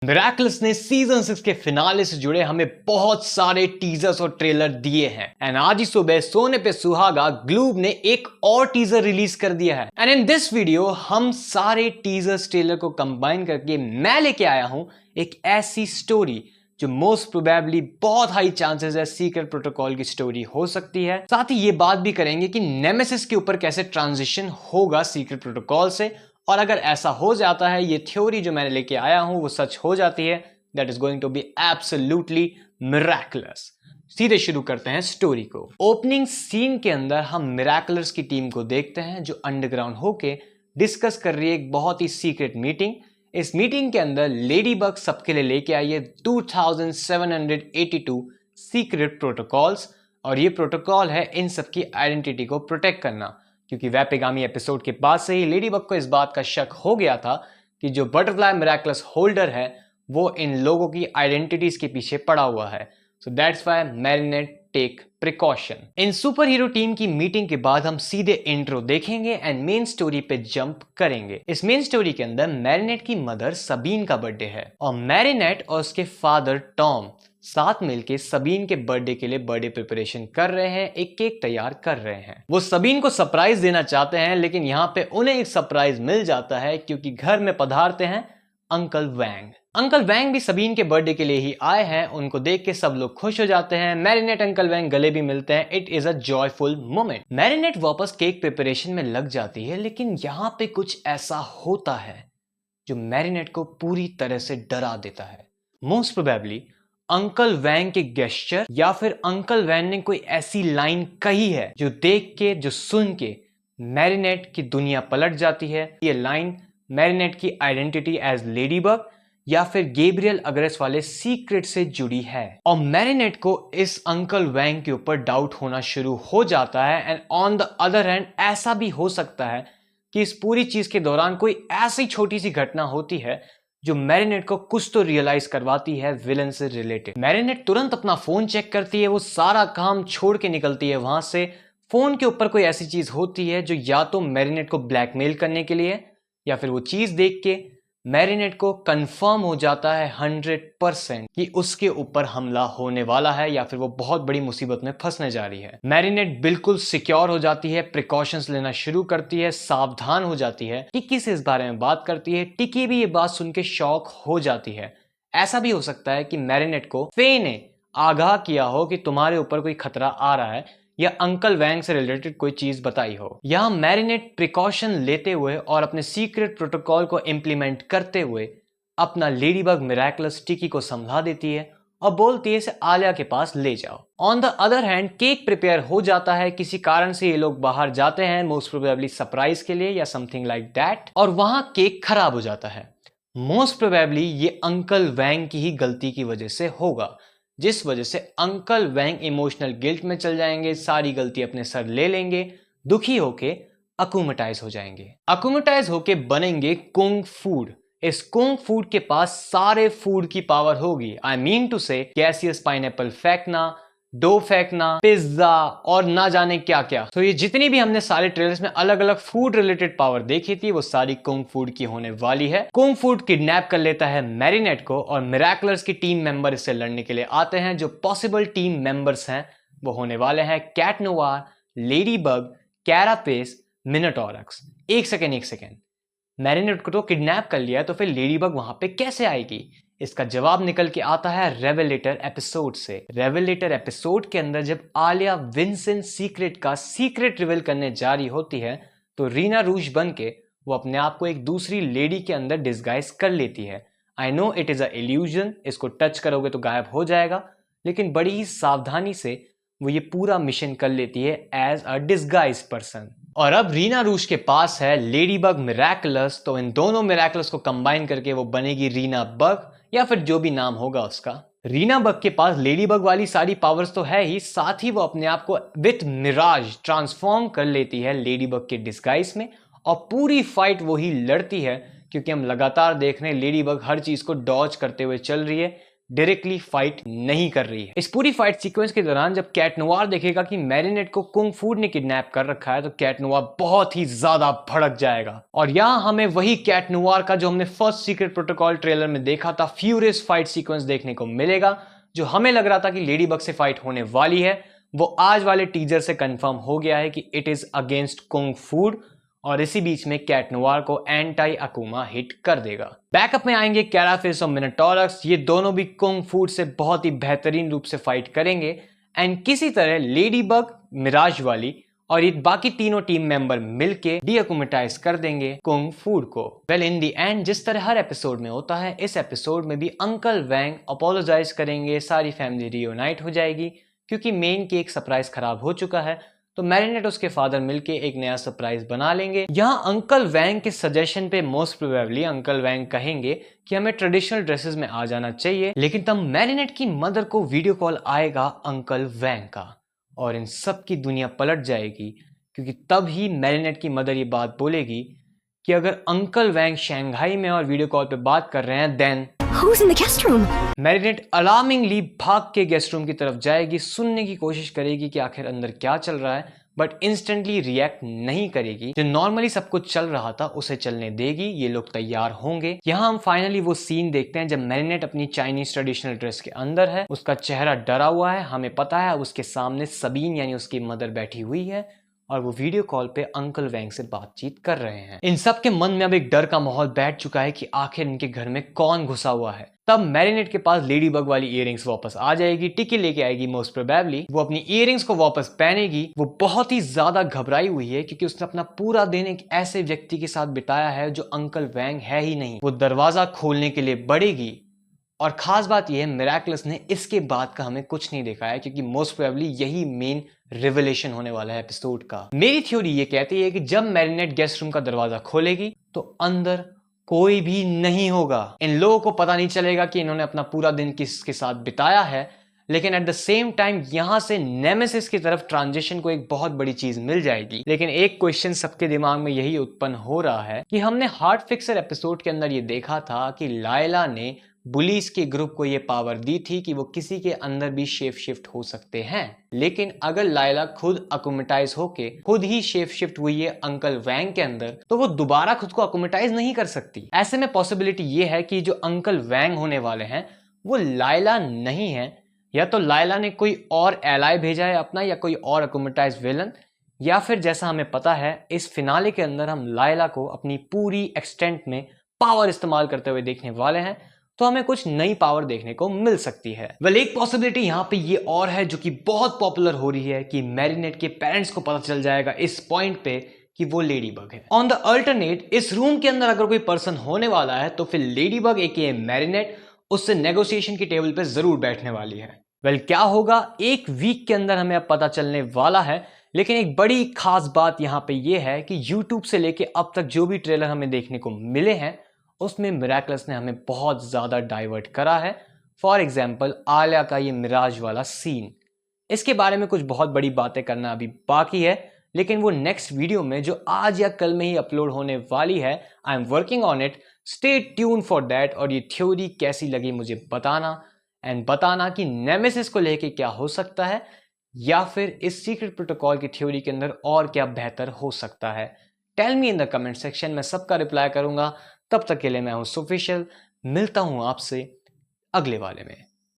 Miracles ने season 6 के finale से जुड़े हमें बहुत सारे टीजर्स और ट्रेलर दिए हैं एंड आज ही सुबह सोने पे सुहागा ग्लूब ने एक और टीजर रिलीज कर दिया है एंड इन दिस वीडियो हम सारे टीजर्स ट्रेलर को कंबाइन करके मैं लेके आया हूं एक ऐसी स्टोरी जो मोस्ट प्रोबेबली बहुत हाई चांसेस है सीक्रेट प्रोटोकॉल की स्टोरी हो सकती है। साथ ही ये बात भी करेंगे कि नेमेसिस के ऊपर कैसे ट्रांजिशन होगा सीक्रेट प्रोटोकॉल से, और अगर ऐसा हो जाता है, ये थ्योरी जो मैंने लेके आया हूं वो सच हो जाती है, that is going to be absolutely miraculous. सीधे शुरू करते हैं स्टोरी को। ओपनिंग सीन के अंदर हम मिराकुलस की टीम को देखते हैं जो अंडरग्राउंड होके डिस्कस कर रही है एक बहुत ही सीक्रेट मीटिंग। इस मीटिंग के अंदर लेडी बग सबके लिए लेके आई है 2782 सीक्रेट प्रोटोकॉल्स, और ये प्रोटोकॉल है इन सबकी आइडेंटिटी को प्रोटेक्ट करना, क्योंकि वैपेगामी एपिसोड के बाद से ही लेडी बग को इस बात का शक हो गया था कि जो बटरफ्लाई मिराकुलस होल्डर है वो इन लोगों की आइडेंटिटीज के पीछे पड़ा हुआ है। So that's why Marinette take precaution. इन सुपर हीरो टीम की मीटिंग के बाद हम सीधे इंट्रो देखेंगे एंड मेन स्टोरी पे जंप करेंगे। इस मेन स्टोरी के अंदर मैरिनेट की मदर सबीन का बर्थडे है और मैरिनेट और उसके फादर टॉम साथ मिलके सबीन के बर्थडे के लिए बर्थडे प्रिपरेशन कर रहे हैं, एक केक तैयार कर रहे हैं। वो सबीन को सरप्राइज देना चाहते हैं, लेकिन यहाँ पे उन्हें एक सरप्राइज मिल जाता है क्योंकि घर में पधारते हैं अंकल वैंग। अंकल वैंग भी सबीन के बर्थडे के लिए ही आए हैं। उनको देख के सब लोग खुश हो जाते हैं। मैरिनेट अंकल वैंग गले भी मिलते हैं। It is a joyful moment. Marinate वापस केक प्रिपरेशन में लग जाती है, लेकिन यहाँ पे कुछ ऐसा होता है जो मैरिनेट को पूरी तरह से डरा देता है। मोस्ट प्रोबेबली अंकल वैंग के गेस्चर या फिर अंकल वैंग ने कोई ऐसी लाइन कही है जो देख के, जो सुन के मैरिनेट की दुनिया पलट जाती है। ये लाइन मैरिनेट की आइडेंटिटी एज लेडीबग या फिर गैब्रियल अग्रेस वाले सीक्रेट से जुड़ी है, और मैरिनेट को इस अंकल वैंग के ऊपर डाउट होना शुरू हो जाता है। And on the other hand ऐसा भी हो सकता है कि इस पूरी चीज के दौरान कोई ऐसी छोटी सी घटना होती है जो मैरिनेट को कुछ तो रियलाइज करवाती है विलन से रिलेटेड। मैरिनेट तुरंत अपना फोन चेक करती है, वो सारा काम छोड़ के निकलती है वहां से। फोन के ऊपर कोई ऐसी चीज होती है जो या तो मैरिनेट को ब्लैकमेल करने के लिए, या फिर वो चीज देख के मैरिनेट को कंफर्म हो जाता है 100% कि उसके ऊपर हमला होने वाला है या फिर वो बहुत बड़ी मुसीबत में फंसने जा रही है। मैरिनेट बिल्कुल सिक्योर हो जाती है, प्रिकॉशंस लेना शुरू करती है, सावधान हो जाती है। टिकी से इस बारे में बात करती है। टिकी भी ये बात सुन के शॉक हो जाती है। ऐसा भी हो सकता है कि मैरिनेट को फे ने आगाह किया हो कि तुम्हारे ऊपर कोई खतरा आ रहा है, या अंकल वैंग से रिलेटेड कोई चीज बताई हो। यहां मैरिनेट प्रिकॉशन लेते हुए और अपने सीक्रेट प्रोटोकॉल को इंप्लीमेंट करते हुए अपना लेडीबग मिराकुलस टिकी को संभला देती है और बोलती है इसे आलिया के पास ले जाओ। On the other hand cake prepare हो जाता है। किसी कारण से ये लोग बाहर जाते हैं, मोस्ट प्रोबेबली सरप्राइज के लिए या समथिंग लाइक दैट, और वहां केक खराब हो जाता है। मोस्ट प्रोबेबली ये अंकल वैंग की ही गलती की वजह से होगा, जिस वजह से अंकल वैंग इमोशनल गिल्ट में चल जाएंगे, सारी गलती अपने सर ले लेंगे, दुखी होके अकुमेटाइज हो जाएंगे। अकुमेटाइज होके बनेंगे कुंग फूड। इस कुंग फूड के पास सारे फूड की पावर होगी। आई मीन टू से गैसियस पाइनएप्पल फेंकना, डो फेंकना, पिज्जा और ना जाने क्या क्या। तो ये जितनी भी हमने सारे ट्रेलर्स में अलग अलग फूड रिलेटेड पावर देखी थी वो सारी कुंग फूड की होने वाली है। कुंग फूड किडनैप कर लेता है मैरिनेट को और मिराकुलस की टीम मेंबर इससे लड़ने के लिए आते हैं। जो पॉसिबल टीम मेंबर्स हैं वो होने वाले हैं Cat Noir, Ladybug, Carapace, Minotaurox. एक सेकेंड, मैरिनेट को तो किडनैप कर लिया, तो फिर लेडी बग वहां पे कैसे आएगी? इसका जवाब निकल के आता है रेवेलेटर एपिसोड से। रेवेलेटर एपिसोड के अंदर जब आलिया विंसेंट सीक्रेट का सीक्रेट रिवील करने जा रही होती है तो रीना रूज बन के वो अपने आप को एक दूसरी लेडी के अंदर डिस्गाइज कर लेती है। I know it is a illusion, इसको टच करोगे तो गायब हो जाएगा, लेकिन बड़ी ही सावधानी से वो ये पूरा मिशन कर लेती है एज अ डिस्गाइज पर्सन। और अब रीना रूज के पास है लेडीबग मिराकुलस, तो इन दोनों मिराकुलस को कंबाइन करके वो बनेगी रीना बग, या फिर जो भी नाम होगा उसका। रीना बग के पास लेडीबग वाली सारी पावर्स तो है ही, साथ ही वो अपने आप को विथ मिराज ट्रांसफॉर्म कर लेती है लेडीबग के डिस्गाइज में, और पूरी फाइट वो ही लड़ती है, क्योंकि हम लगातार देख रहे हैं लेडीबग हर चीज को डॉज करते हुए चल रही है, डायरेक्टली फाइट नहीं कर रही है। इस पूरी फाइट सीक्वेंस के दौरान जब कैट नोवार देखेगा कि मैरिनेट को कुंग फू ने किडनैप कर रखा है तो कैट नोवार बहुत ही ज्यादा भड़क जाएगा। और यहां हमें वही कैट नोवार का जो हमने फर्स्ट सीक्रेट प्रोटोकॉल ट्रेलर में देखा था फ्यूरियस फाइट सीक्वेंस देखने को मिलेगा। जो हमें लग रहा था कि लेडी बग से फाइट होने वाली है वो आज वाले टीजर से कंफर्म हो गया है कि इट इज अगेंस्ट कुंग फू। और इसी बीच में कैट नोवार को एंटी अकुमा हिट कर देगा। बैकअप में आएंगे कैराफेस और मिनोटॉरक्स। ये दोनों भी कुंग फू से बहुत ही बेहतरीन रूप से फाइट करेंगे एंड किसी तरह लेडी बग, मिराज वाली और ये बाकी तीनों टीम मेंबर मिलके डीअकुमेटाइज कर देंगे कुंग फू को। वेल इन दी एंड जिस तरह हर एपिसोड में होता है इस एपिसोड में भी अंकल वैंग अपोलोजाइज करेंगे, सारी फैमिली रियूनाइट हो जाएगी क्योंकि मेन की एक सरप्राइज खराब हो चुका है। तो मैरिनेट उसके फादर मिलके एक नया सरप्राइज बना लेंगे। यहाँ अंकल वैंग के सजेशन पे मोस्ट प्रोबेबली अंकल वैंग कहेंगे कि हमें ट्रेडिशनल ड्रेसेस में आ जाना चाहिए, लेकिन तब मैरिनेट की मदर को वीडियो कॉल आएगा अंकल वैंग का और इन सब की दुनिया पलट जाएगी क्योंकि तब ही मैरिनेट की मदर ये बात बोलेगी कि अगर अंकल वैंग शंघाई में और वीडियो कॉल पे बात कर रहे हैं then Who's in the guest room? Marinette alarmingly भाग के गेस्ट रूम की तरफ जाएगी, सुनने की कोशिश करेगी कि आखिर अंदर क्या चल रहा है, बट इंस्टेंटली रिएक्ट नहीं करेगी। जो नॉर्मली सब कुछ चल रहा था उसे चलने देगी। ये लोग तैयार होंगे। यहाँ हम फाइनली वो सीन देखते हैं जब मैरिनेट अपनी चाइनीज ट्रेडिशनल ड्रेस के अंदर है। उसका चेहरा डरा हुआ है, हमें पता है उसके सामने सबीन यानी उसकी मदर बैठी हुई है और वो वीडियो कॉल पे अंकल वैंग से बातचीत कर रहे हैं। इन सब के मन में अब एक डर का माहौल बैठ चुका है कि आखिर इनके घर में कौन घुसा हुआ है। तब मैरिनेट के पास लेडी बग वाली इयररिंग्स वापस आ जाएगी, टिकी लेके आएगी मोस्ट प्रोबेबली। वो अपनी इयररिंग्स को वापस पहनेगी। वो बहुत ही ज्यादा घबराई हुई है क्योंकि उसने अपना पूरा दिन एक ऐसे व्यक्ति के साथ बिताया है जो अंकल वैंग है ही नहीं। वो दरवाजा खोलने के लिए बढ़ेगी और खास बात यह है मिराकुलस ने इसके बाद का हमें कुछ नहीं दिखाया क्योंकि मोस्ट प्रोबेबली यही मेन रिवलेशन होने वाला है एपिसोड का। मेरी थ्योरी ये कहती है कि जब मैरिनेट गेस्ट रूम का दरवाजा खोलेगी तो अंदर कोई भी नहीं होगा। इन लोगों को पता नहीं चलेगा कि इन्होंने अपना पूरा दिन किसके साथ बिताया है, लेकिन एट द सेम टाइम यहां से नेमेसिस की तरफ ट्रांजिशन को एक बहुत बड़ी चीज मिल जाएगी। लेकिन एक क्वेश्चन सबके दिमाग में यही उत्पन्न हो रहा है कि हमने हार्ट फिक्सर एपिसोड के अंदर ये देखा था कि लायला ने बुलीज के ग्रुप को ये पावर दी थी कि वो किसी के अंदर भी शेप शिफ्ट हो सकते हैं। लेकिन अगर लायला खुद अकोमेटाइज होके खुद ही शेप शिफ्ट हुई है अंकल वैंग के अंदर तो वो दोबारा खुद को अकोमेटाइज नहीं कर सकती। ऐसे में पॉसिबिलिटी ये है कि जो अंकल वैंग होने वाले हैं वो लायला नहीं है, या तो लायला ने कोई और एलाय भेजा है अपना या कोई और अकोमेटाइज विलन, या फिर जैसा हमें पता है इस फिनाले के अंदर हम लायला को अपनी पूरी एक्सटेंट में पावर इस्तेमाल करते हुए देखने वाले हैं तो हमें कुछ नई पावर देखने को मिल सकती है। वेल एक पॉसिबिलिटी यहाँ पे ये और है जो कि बहुत पॉपुलर हो रही है कि मैरिनेट के पेरेंट्स को पता चल जाएगा इस पॉइंट पे कि वो लेडी बग है। ऑन द अल्टरनेट इस रूम के अंदर अगर कोई पर्सन होने वाला है तो फिर लेडी बग एके मैरिनेट उससे नेगोशिएशन की टेबल पे जरूर बैठने वाली है। वेल क्या होगा एक वीक के अंदर हमें अब पता चलने वाला है। लेकिन एक बड़ी खास बात यहाँ पे ये है कि यूट्यूब से लेके अब तक जो भी ट्रेलर हमें देखने को मिले हैं उसमें मिराकुलस ने हमें बहुत ज्यादा डाइवर्ट करा है। फॉर एग्जाम्पल आलिया का ये मिराज वाला सीन, इसके बारे में कुछ बहुत बड़ी बातें करना अभी बाकी है लेकिन वो नेक्स्ट वीडियो में जो आज या कल में ही अपलोड होने वाली है। I am working on it, stay tune for that. और ये थ्योरी कैसी लगी मुझे बताना एंड बताना कि नेमेसिस को लेके क्या हो सकता है या फिर इस सीक्रेट प्रोटोकॉल की थ्योरी के अंदर और क्या बेहतर हो सकता है। Tell me in the comment section, मैं सबका रिप्लाई करूंगा। तब तक के लिए मैं हूं सुफिशियल, मिलता हूं आपसे अगले वाले में।